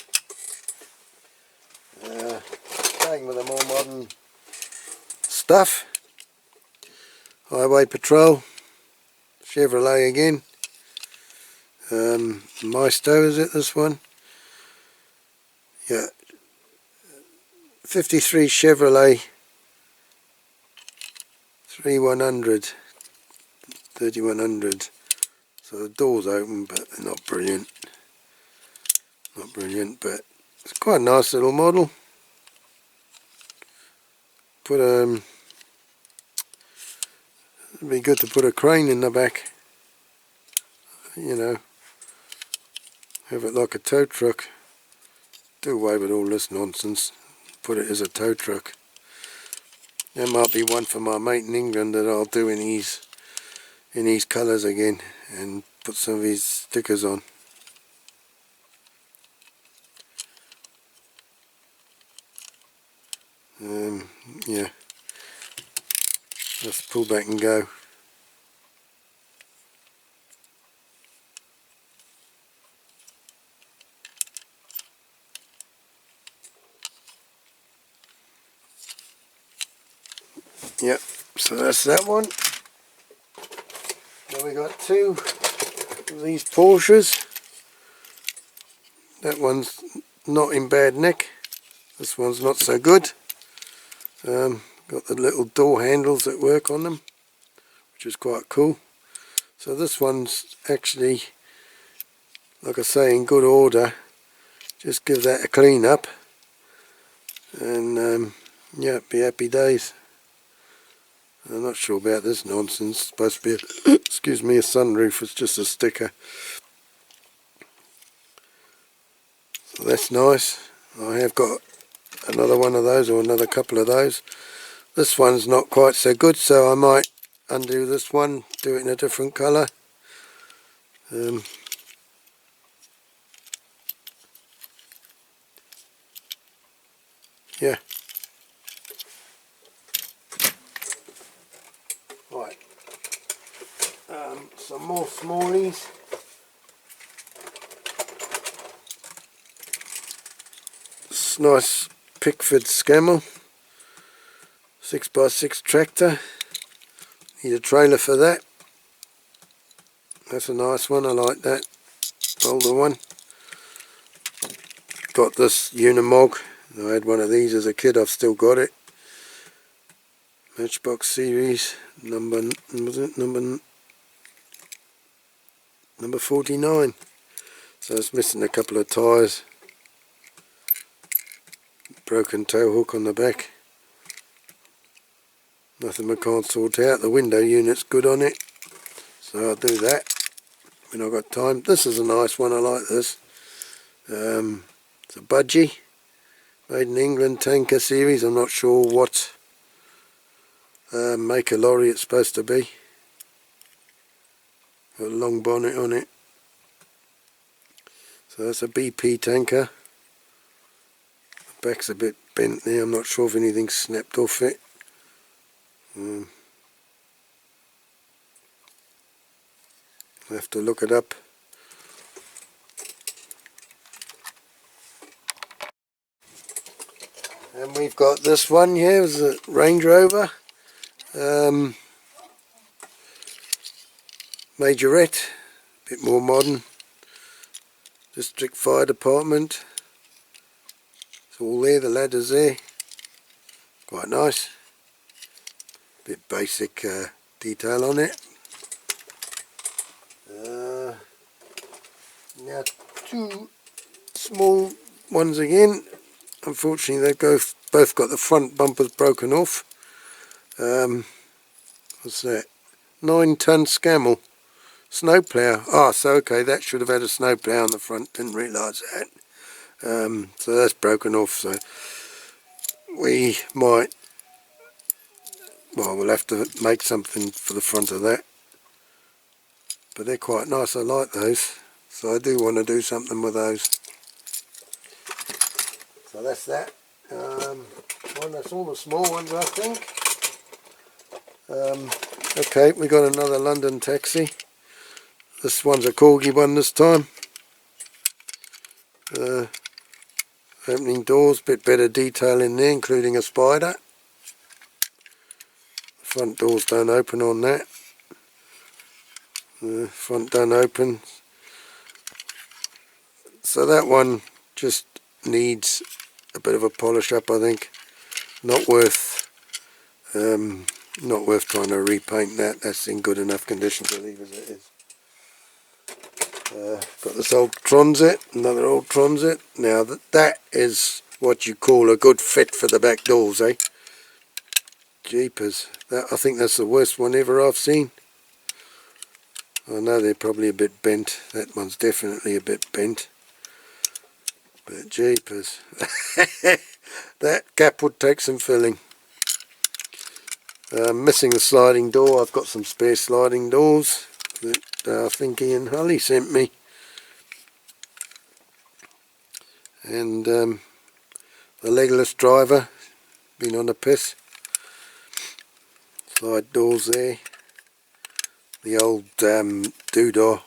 Going with the more modern stuff. Highway Patrol, Chevrolet again. Maestro, is it this one? Yeah. 53 Chevrolet 3100. So the door's open, but they're not brilliant. Not brilliant, but it's quite a nice little model. It'd be good to put a crane in the back, you know, have it like a tow truck. Do away with all this nonsense, put it as a tow truck. There might be one for my mate in England that I'll do in these colours again, and put some of these stickers on. Yeah, let's pull back and go. Yep, so that's that one. Now we got 2 of these Porsches. That one's not in bad nick. This one's not so good. Got the little door handles that work on them, which is quite cool. So this one's actually, like I say, in good order. Just give that a clean up, and yeah, be happy days. I'm not sure about this nonsense. It's supposed to be excuse me, a sunroof. It's just a sticker. So that's nice. I have got another one of those, or another couple of those. This one's not quite so good, so I might undo this one, do it in a different colour. Yeah. Right. Some more smallies. This nice Pickford Scammell 6x6 tractor. Need a trailer for that. That's a nice one, I like that. Older one. Got this Unimog. I had one of these as a kid, I've still got it. Matchbox series, number number 49. So it's missing a couple of tyres, broken tow hook on the back. Nothing I can't sort out. The window unit's good on it, so I'll do that when I've got time. This is a nice one, I like this. It's a budgie, made in England, tanker series. I'm not sure what make a lorry it's supposed to be. Got a long bonnet on it. So that's a BP tanker. The back's a bit bent there, I'm not sure if anything's snapped off it. I'll have to look it up. And we've got this one here, it's a Range Rover. Majorette, a bit more modern. District Fire Department. It's all there, the ladder's there. Quite nice. Bit basic detail on it. Now two small ones again. Unfortunately they've both got the front bumpers broken off. What's that? 9-ton Scammell. Snowplow. Ah, so okay, that should have had a snowplow on the front, didn't realise that. So that's broken off, so we might, well, we'll have to make something for the front of that. But they're quite nice, I like those. So I do want to do something with those. So that's that. That's all the small ones, I think. Okay, we got another London taxi. This one's a corgi one this time. Opening doors, bit better detail in there, including a spider. The front doors don't open on that. The front don't open. So that one just needs a bit of a polish up, I think. Not worth trying to repaint that. That's in good enough condition to leave as it is. Got this old Transit, another old Transit. Now that is what you call a good fit for the back doors, eh? Jeepers, I think that's the worst one ever I've seen. I know they're probably a bit bent. That one's definitely a bit bent. But jeepers, that gap would take some filling. Missing the sliding door. I've got some spare sliding doors that I think Ian Hulley sent me. And the legless driver, been on a piss. Slide doors there. The old doodah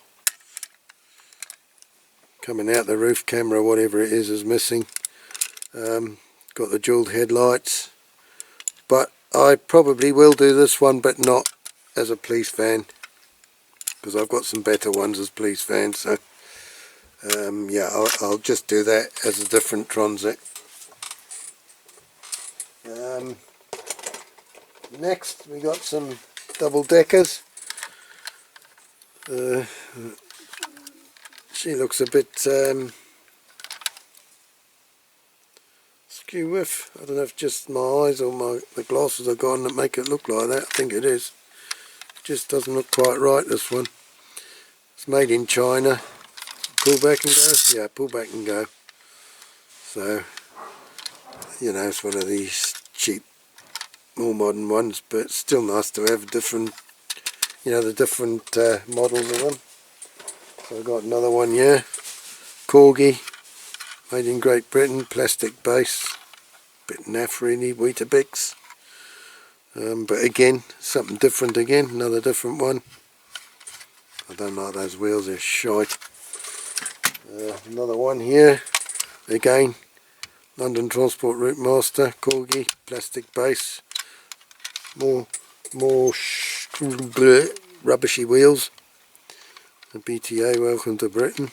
coming out the roof camera, whatever it is missing. Got the jewelled headlights, but I probably will do this one, but not as a police van, because I've got some better ones as police vans. So yeah, I'll just do that as a different Transit. Next we got some double deckers. She looks a bit skew with. I don't know if just my eyes or the glasses are gone that make it look like that. I think it is. Just doesn't look quite right, this one. It's made in China. Pull back and go? Yeah, pull back and go. So, you know, it's one of these cheap, more modern ones, but still nice to have different, you know, the different models of them. So I've got another one here, corgi, made in Great Britain, plastic base, bit naff really, Weetabix. But again, something different again, another different one. I don't like those wheels, they're shite. Another one here, again, London Transport Route Master, corgi, plastic base, more rubbishy wheels. The BTA, welcome to Britain.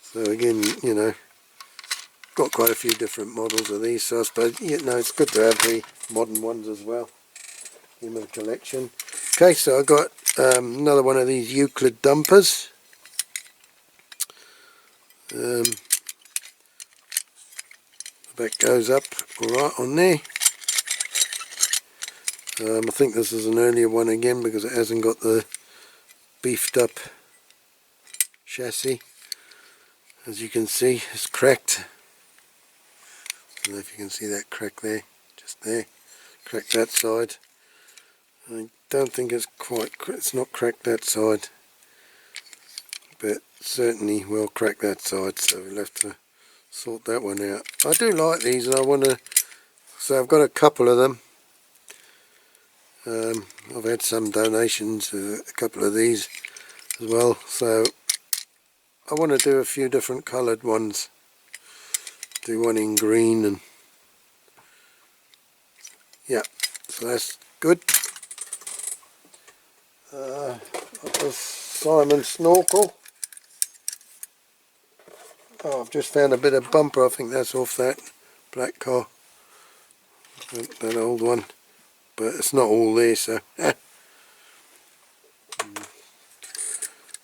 So again, you know, got quite a few different models of these, so I suppose, you know, it's good to have the modern ones as well in the collection. Okay, so I got another one of these Euclid dumpers. The back goes up alright on there. I think this is an earlier one again because it hasn't got the beefed up chassis. As you can see, it's cracked. I don't know if you can see that crack there, just there. Cracked that side. I don't think it's not cracked that side, but certainly will crack that side, so we'll have to sort that one out. I do like these, and I want to, so I've got a couple of them. I've had some donations, a couple of these as well, so I want to do a few different coloured ones. Do one in green, and yeah, so that's good. Got this Simon snorkel. Oh, I've just found a bit of bumper. I think that's off that black car, that old one, but it's not all there, so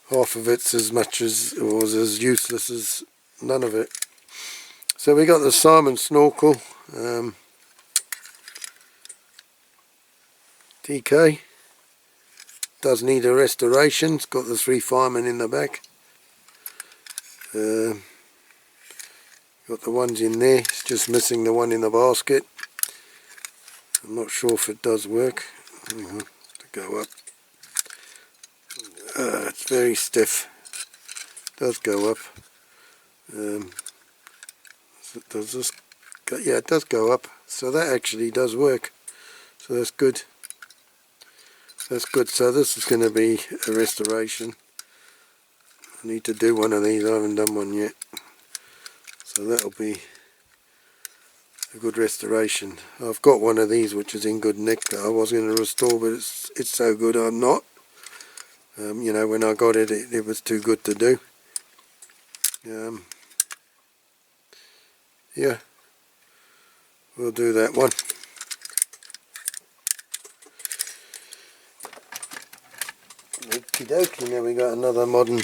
half of it's as much as, or as useless as none of it. So we got the Simon snorkel, DK. Does need a restoration. It's got the 3 firemen in the back. Got the ones in there. It's just missing the one in the basket. I'm not sure if it does work. Hang on, to go up. It's very stiff. It does go up. Does this go? Yeah, it does go up. So that actually does work. So that's good. That's good. So this is going to be a restoration. I need to do one of these. I haven't done one yet. So that'll be a good restoration. I've got one of these which is in good nick that I was going to restore, but it's so good I'm not. You know, when I got it, it was too good to do. Yeah, we'll do that one. Okie dokie, now we got another modern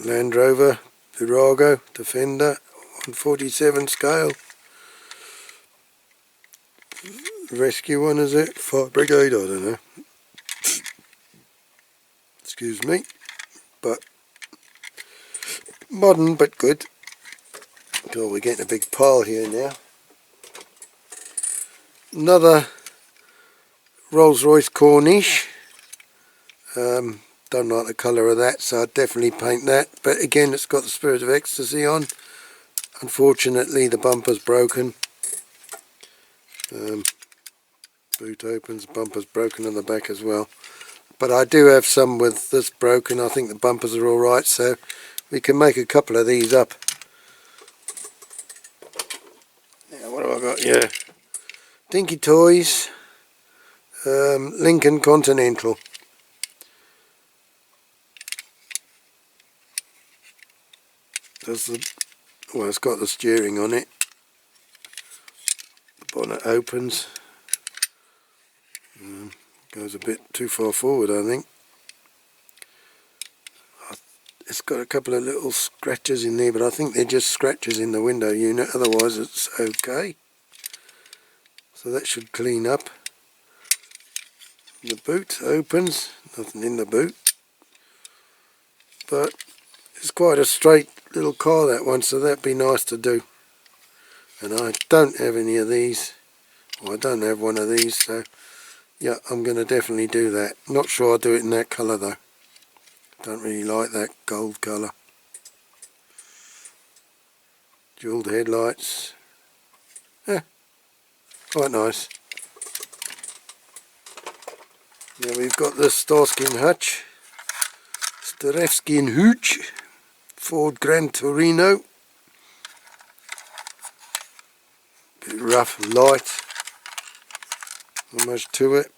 Land Rover Virago Defender 147 scale. Rescue one, is it? Fire Brigade, I don't know. Excuse me. But modern but good. God, we're getting a big pile here now. Another Rolls-Royce Corniche. Don't like the colour of that, so I'd definitely paint that. But again, it's got the Spirit of Ecstasy on. Unfortunately, the bumper's broken. Boot opens, bumper's broken on the back as well. But I do have some with this broken. I think the bumpers are alright, so we can make a couple of these up. Now, what have I got? Yeah, Dinky Toys, Lincoln Continental. Well, it's got the steering on it. The bonnet opens. Goes a bit too far forward, I think. It's got a couple of little scratches in there, but I think they're just scratches in the window unit, otherwise it's okay. So that should clean up. The boot opens, nothing in the boot. But it's quite a straight little car, that one, so that'd be nice to do. And I don't have any of these. Well, I don't have one of these, so yeah, I'm going to definitely do that. Not sure I'll do it in that colour though. Don't really like that gold colour. Jewelled headlights. Yeah, quite nice. Now we've got this Starsky and Hutch. Starevsky and Hooch. Ford Gran Torino. Bit rough, light. Not much to it.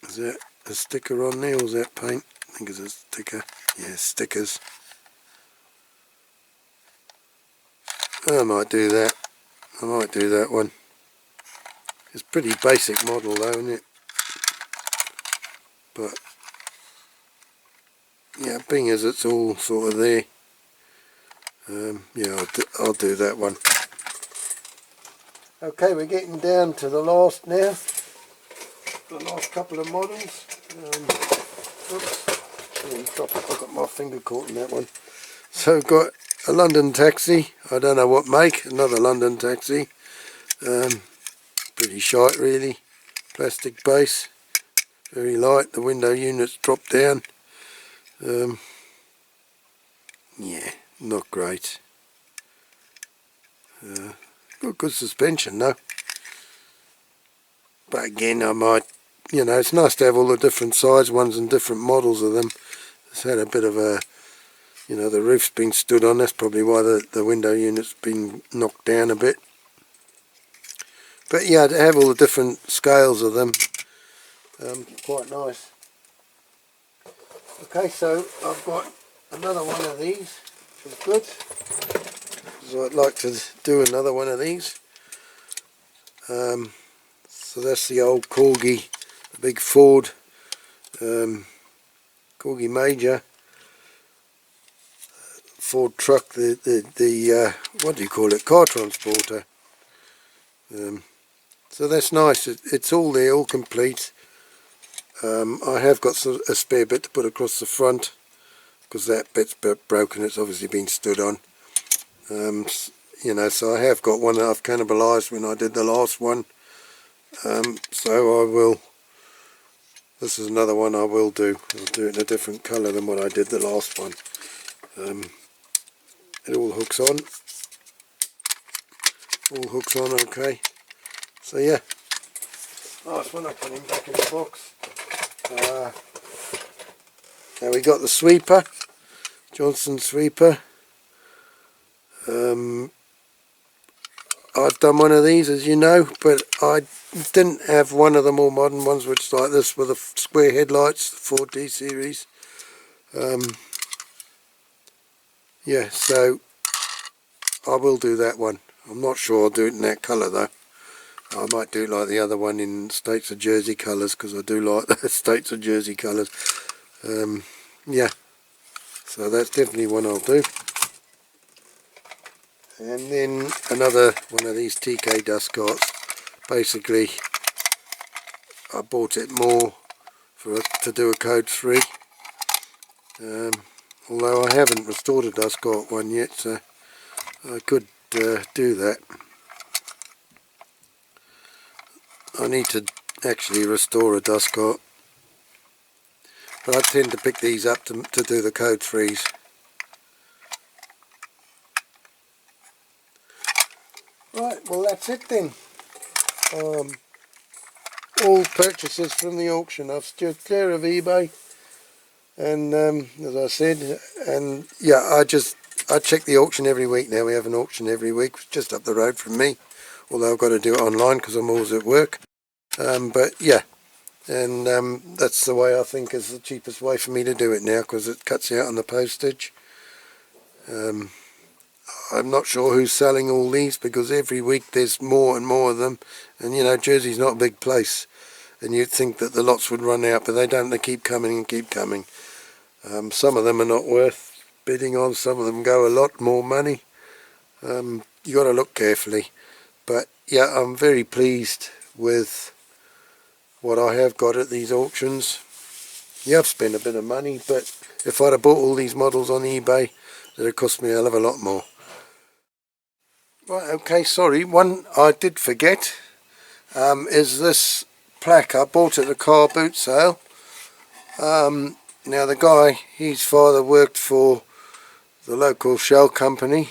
Is that a sticker on there, or is that paint? I think it's a sticker. Yeah, stickers. I might do that. I might do that one. It's a pretty basic model though, isn't it? But yeah, being as it's all sort of there, yeah, I'll do that one. Okay, we're getting down to the last now, the last couple of models. Oops, I've got my finger caught in that one. So I've got a London taxi, I don't know what make, another London taxi, pretty shite really, plastic base, very light, the window units drop down, yeah, not great. Got good suspension though, but again I might, you know, it's nice to have all the different size ones and different models of them. It's had a bit of a, you know, the roof's been stood on, that's probably why the window unit's been knocked down a bit. But yeah, to have all the different scales of them, quite nice. Okay, so I've got another one of these, which is good. So I'd like to do another one of these. So that's the old Corgi, the big Ford Corgi Major Ford truck, the what do you call it, car transporter. So that's nice, it's all there, all complete. I have got a spare bit to put across the front because that bit's broken, it's obviously been stood on. You know, so I have got one that I've cannibalised when I did the last one. So I will, this is another one I will do. I'll do it in a different colour than what I did the last one. It all hooks on. All hooks on okay. So yeah, nice one. I put him back in the box. Now we got the sweeper, Johnson sweeper. I've done one of these, as you know, but I didn't have one of the more modern ones, which is like this with the square headlights, the 4D series. Yeah, so I will do that one. I'm not sure I'll do it in that colour though. I might do it like the other one in States of Jersey colours, because I do like the States of Jersey colours. Yeah, so that's definitely one I'll do. And then another one of these TK dust carts. Basically, I bought it more to do a code 3. Although I haven't restored a dust cart one yet, so I could do that. I need to actually restore a dust cart, but I tend to pick these up to do the code 3s. Right, well that's it then. All purchases from the auction. I've steered clear of eBay, and as I said, and yeah, I check the auction every week now. We have an auction every week, just up the road from me, although I've got to do it online because I'm always at work. But yeah, and that's the way I think is the cheapest way for me to do it now, because it cuts out on the postage. I'm not sure who's selling all these, because every week there's more and more of them, and you know, Jersey's not a big place, and you'd think that the lots would run out, but they don't. They keep coming and keep coming. Some of them are not worth bidding on, some of them go a lot more money. You got to look carefully, but yeah, I'm very pleased with what I have got at these auctions. Yeah, I've spent a bit of money, but if I'd have bought all these models on eBay, it'd have cost me a hell of a lot more. Right, okay, sorry, one I did forget is this plaque. I bought at a car boot sale. Now the guy, his father worked for the local shell company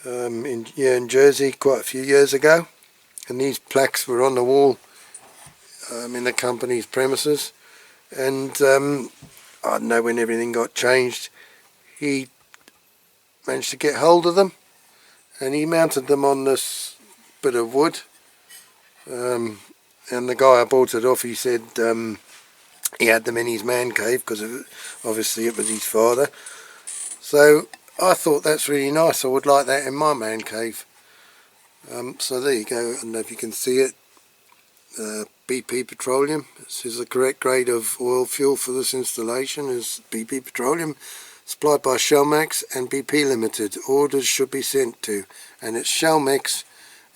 in Jersey quite a few years ago, and these plaques were on the wall in the company's premises, and I don't know when everything got changed, he managed to get hold of them, and he mounted them on this bit of wood, and the guy I bought it off, he said he had them in his man cave, because obviously it was his father. So I thought that's really nice, I would like that in my man cave. So there you go, I don't know if you can see it, BP Petroleum. This is the correct grade of oil fuel for this installation is BP Petroleum, supplied by Shellmax and BP Limited. Orders should be sent to, and it's Shellmax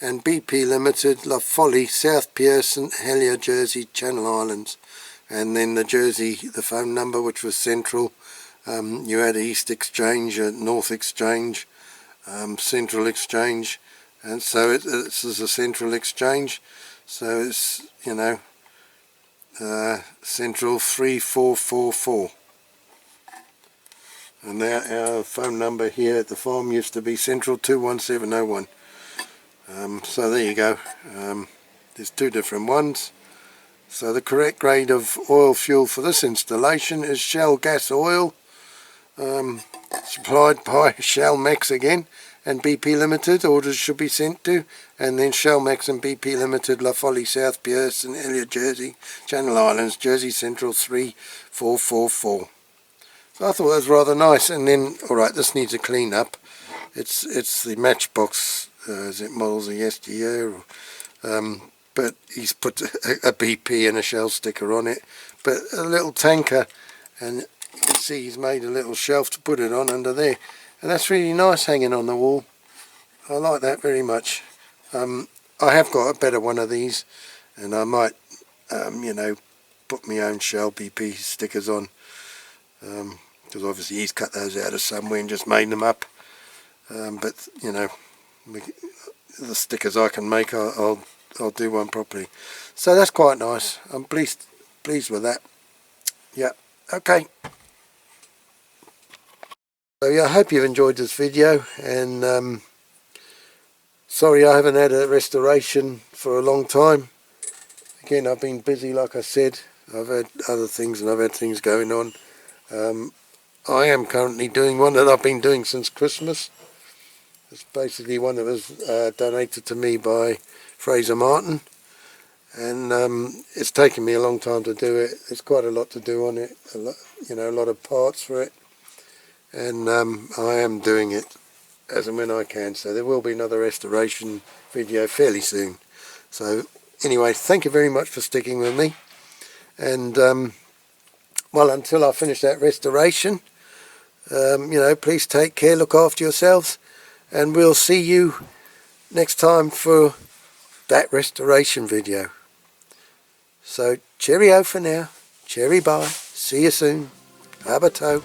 and BP Limited, La Folly, South Pearson, Helier, Jersey, Channel Islands. And then the Jersey, the phone number, which was central. You had East Exchange, North Exchange, Central Exchange, and so this is a Central Exchange. So it's, you know, Central 3444. And our phone number here at the farm used to be Central 21701. So there you go. There's two different ones. So the correct grade of oil fuel for this installation is Shell gas oil, supplied by Shellmax again and BP Limited. Orders should be sent to, and then Shellmax and BP Limited, La Folly, South Pearson, Elliot, Jersey, Channel Islands, Jersey Central 3444. So I thought that was rather nice. And then, alright, this needs a clean up. It's the Matchbox, is it models of yesteryear? But he's put a BP and a Shell sticker on it. But a little tanker, and you can see he's made a little shelf to put it on under there. And that's really nice hanging on the wall. I like that very much. I have got a better one of these, and I might, you know, put my own Shell BP stickers on. Because obviously he's cut those out of somewhere and just made them up. But, you know, the stickers I can make, I'll do one properly. So that's quite nice. I'm pleased with that. Yeah, okay. So yeah, I hope you've enjoyed this video, and sorry I haven't had a restoration for a long time. Again, I've been busy, like I said. I've had other things and I've had things going on. I am currently doing one that I've been doing since Christmas. It's basically one that was donated to me by Fraser Martin, and it's taken me a long time to do it. There's quite a lot to do on it, a lot of parts for it, and I am doing it as and when I can, so there will be another restoration video fairly soon. So anyway, thank you very much for sticking with me, and well, until I finish that restoration, please take care, look after yourselves, and we'll see you next time for that restoration video. So cheerio for now, cherry bye, see you soon, abato.